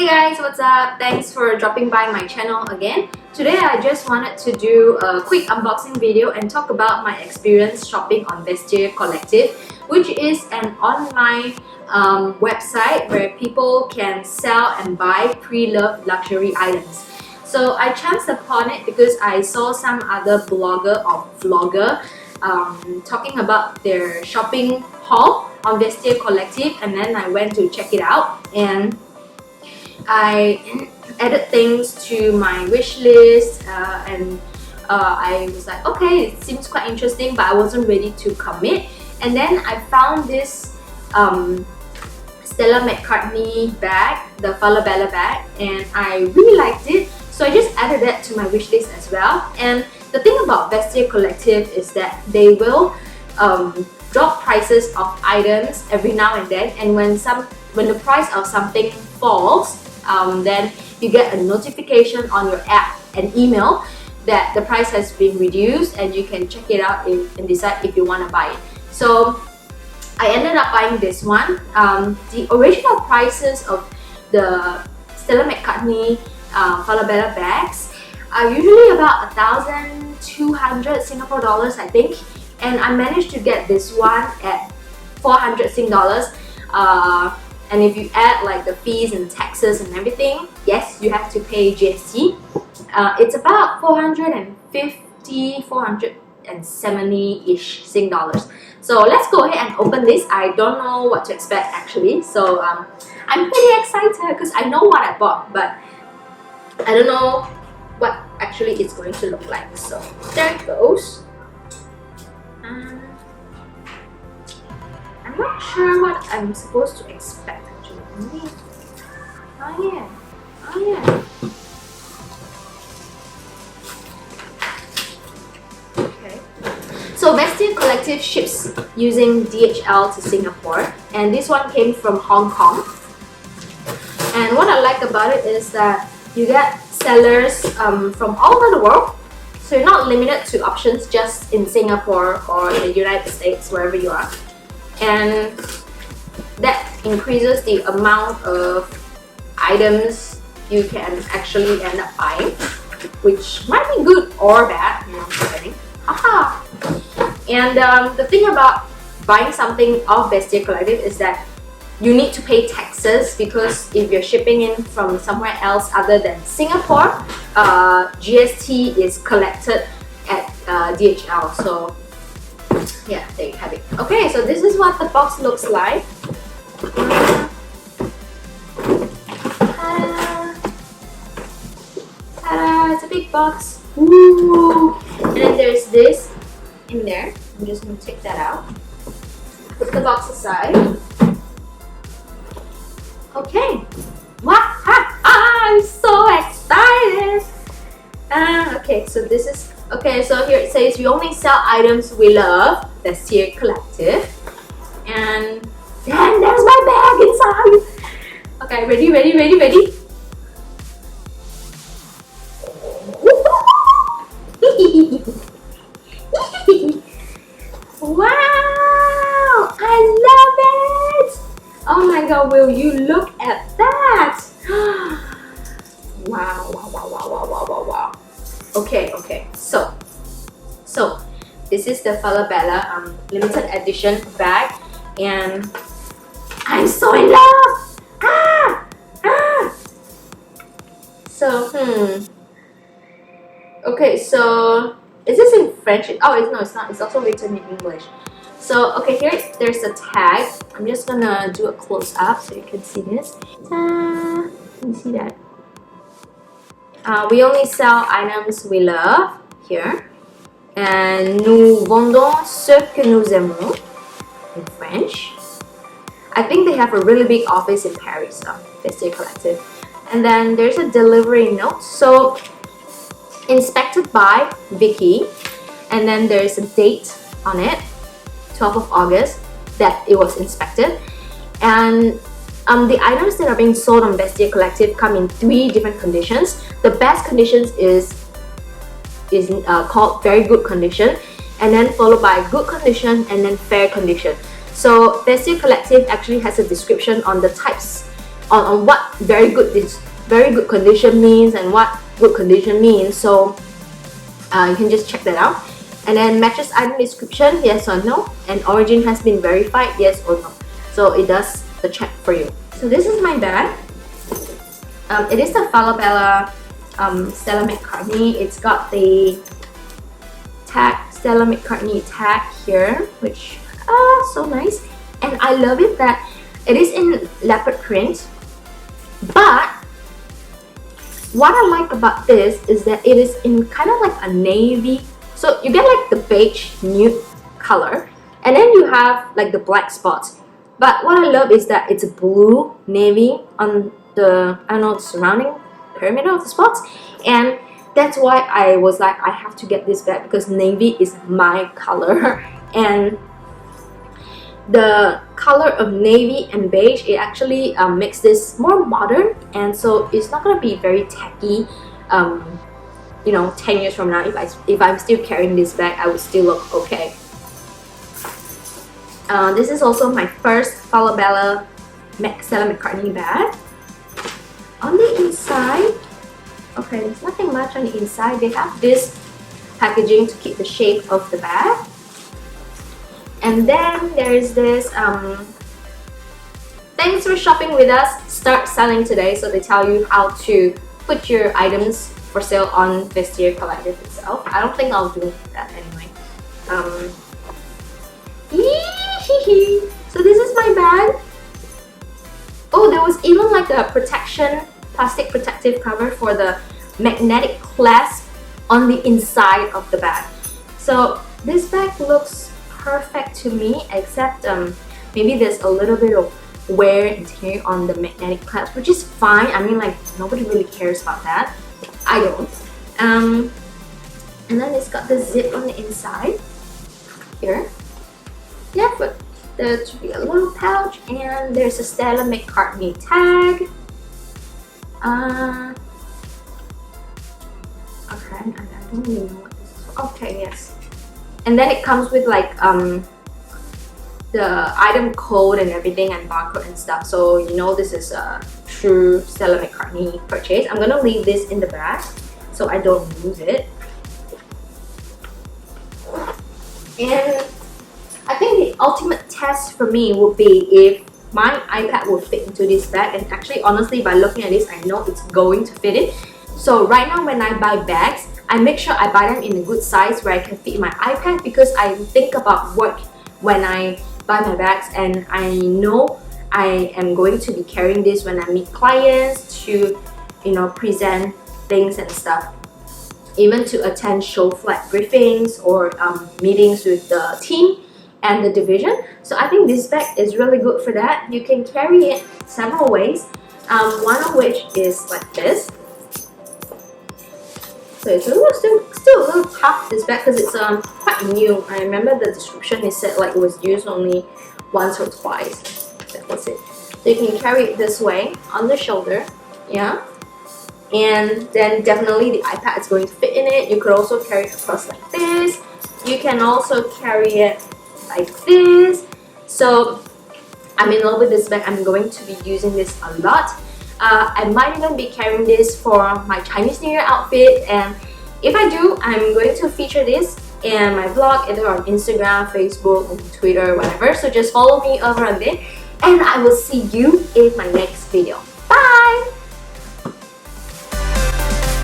Hey guys, what's up? Thanks for dropping by my channel again. Today I just wanted to do a quick unboxing video and talk about my experience shopping on Vestiaire Collective, which is an online website where people can sell and buy pre-loved luxury items. So I chanced upon it because I saw some other blogger or vlogger talking about their shopping haul on Vestiaire Collective, and then I went to check it out and I added things to my wish list and I was like, okay, it seems quite interesting, but I wasn't ready to commit. And then I found this Stella McCartney bag, the Falabella bag, and I really liked it, so I just added that to my wish list as well. And the thing about Vestiaire Collective is that they will drop prices of items every now and then, and when the price of something falls, then you get a notification on your app and email that the price has been reduced, and you can check it out and decide if you want to buy it. So I ended up buying this one. The original prices of the Stella McCartney Falabella bags are usually about 1,200 Singapore dollars, I think, and I managed to get this one at 400 Sing dollars. And if you add like the fees and taxes and everything, yes, you have to pay GST. It's about 450, 470-ish Sing dollars. So let's go ahead and open this. I don't know what to expect actually, so I'm pretty excited because I know what I bought, but I don't know what actually it's going to look like. So there it goes. I'm not sure what I'm supposed to expect actually. Oh yeah. Okay. So Vestiaire Collective ships using DHL to Singapore, and this one came from Hong Kong. And what I like about it is that you get sellers from all over the world, so you're not limited to options just in Singapore or in the United States, wherever you are. And that increases the amount of items you can actually end up buying, which might be good or bad, you know, depending. Haha! And the thing about buying something off Vestiaire Collective is that you need to pay taxes, because if you're shipping in from somewhere else other than Singapore, GST is collected at DHL. So yeah, there you have it. Okay, so this is what the box looks like. Ta-da! It's a big box. Woo! And then there's this in there. I'm just going to take that out. Put the box aside. Okay. Wow! I'm so excited! Okay, so this is... Okay, so here it says we only sell items we love, Vestiaire Collective. And then there's my bag inside. Okay, ready? Wow! I love it! Oh my god, will you look at that? Wow. Okay, so this is the Falabella limited edition bag, and I'm so in love! So, okay, so is this in French? Oh, no, it's not. It's also written in English. So, okay, here there's a tag. I'm just gonna do a close up so you can see this. Can you see that? We only sell items we love here, and nous vendons ce que nous aimons in French. I think they have a really big office in Paris, Vestiaire Collective. And then there's a delivery note. So inspected by Vicky, and then there's a date on it, 12th of August, that it was inspected. And the items that are being sold on Vestiaire Collective come in 3 different conditions. The best conditions is called very good condition, and then followed by good condition, and then fair condition. So Vestiaire Collective actually has a description on the types on what very good condition means and what good condition means. So you can just check that out. And then matches item description, yes or no, and origin has been verified, yes or no. So it does the check for you. So this is my bag. It is the Falabella Stella McCartney. It's got the tag, Stella McCartney tag here, which so nice. And I love it that it is in leopard print. But what I like about this is that it is in kind of like a navy. So you get like the beige nude color, and then you have like the black spots. But what I love is that it's a blue navy on the, I don't know, the surrounding perimeter of the spots. And that's why I was like, I have to get this bag because navy is my color. And the color of navy and beige, it actually makes this more modern, and so it's not going to be very tacky. You know, 10 years from now, if I'm still carrying this bag, I would still look okay. This is also my first Falabella Stella McCartney bag. On the inside, okay, there's nothing much on the inside. They have this packaging to keep the shape of the bag. And then there is this, thanks for shopping with us, start selling today. So they tell you how to put your items for sale on Vestiaire Collective itself. I don't think I'll do that anyway. So this is my bag. Oh, there was even like a plastic protective cover for the magnetic clasp on the inside of the bag. So this bag looks perfect to me, except maybe there's a little bit of wear and tear on the magnetic clasp, which is fine. I mean, like, nobody really cares about that. I don't. And then it's got the zip on the inside here. Yeah, but there should be a little pouch, and there's a Stella McCartney tag. Okay, I don't really know what this is. Okay, yes. And then it comes with like the item code and everything, and barcode and stuff, so you know this is a true Stella McCartney purchase. I'm gonna leave this in the bag so I don't lose it. And I think the ultimate test for me would be if my iPad will fit into this bag, and actually honestly by looking at this I know it's going to fit it. So right now when I buy bags, I make sure I buy them in a good size where I can fit my iPad, because I think about work when I buy my bags, and I know I am going to be carrying this when I meet clients to, you know, present things and stuff, even to attend show flag briefings or meetings with the team and the division. So I think this bag is really good for that. You can carry it several ways, one of which is like this. So it's still a little tough, this bag, because it's quite new. I remember the description, it said like it was used only once or twice. That was it. So you can carry it this way on the shoulder, yeah. And then definitely the iPad is going to fit in it. You could also carry it across like this. You can also carry it like this. So I'm in love with this bag. I'm going to be using this a lot. I might even be carrying this for my Chinese New Year outfit, and if I do, I'm going to feature this in my vlog, either on Instagram, Facebook, or Twitter, whatever. So just follow me over on there, and I will see you in my next video.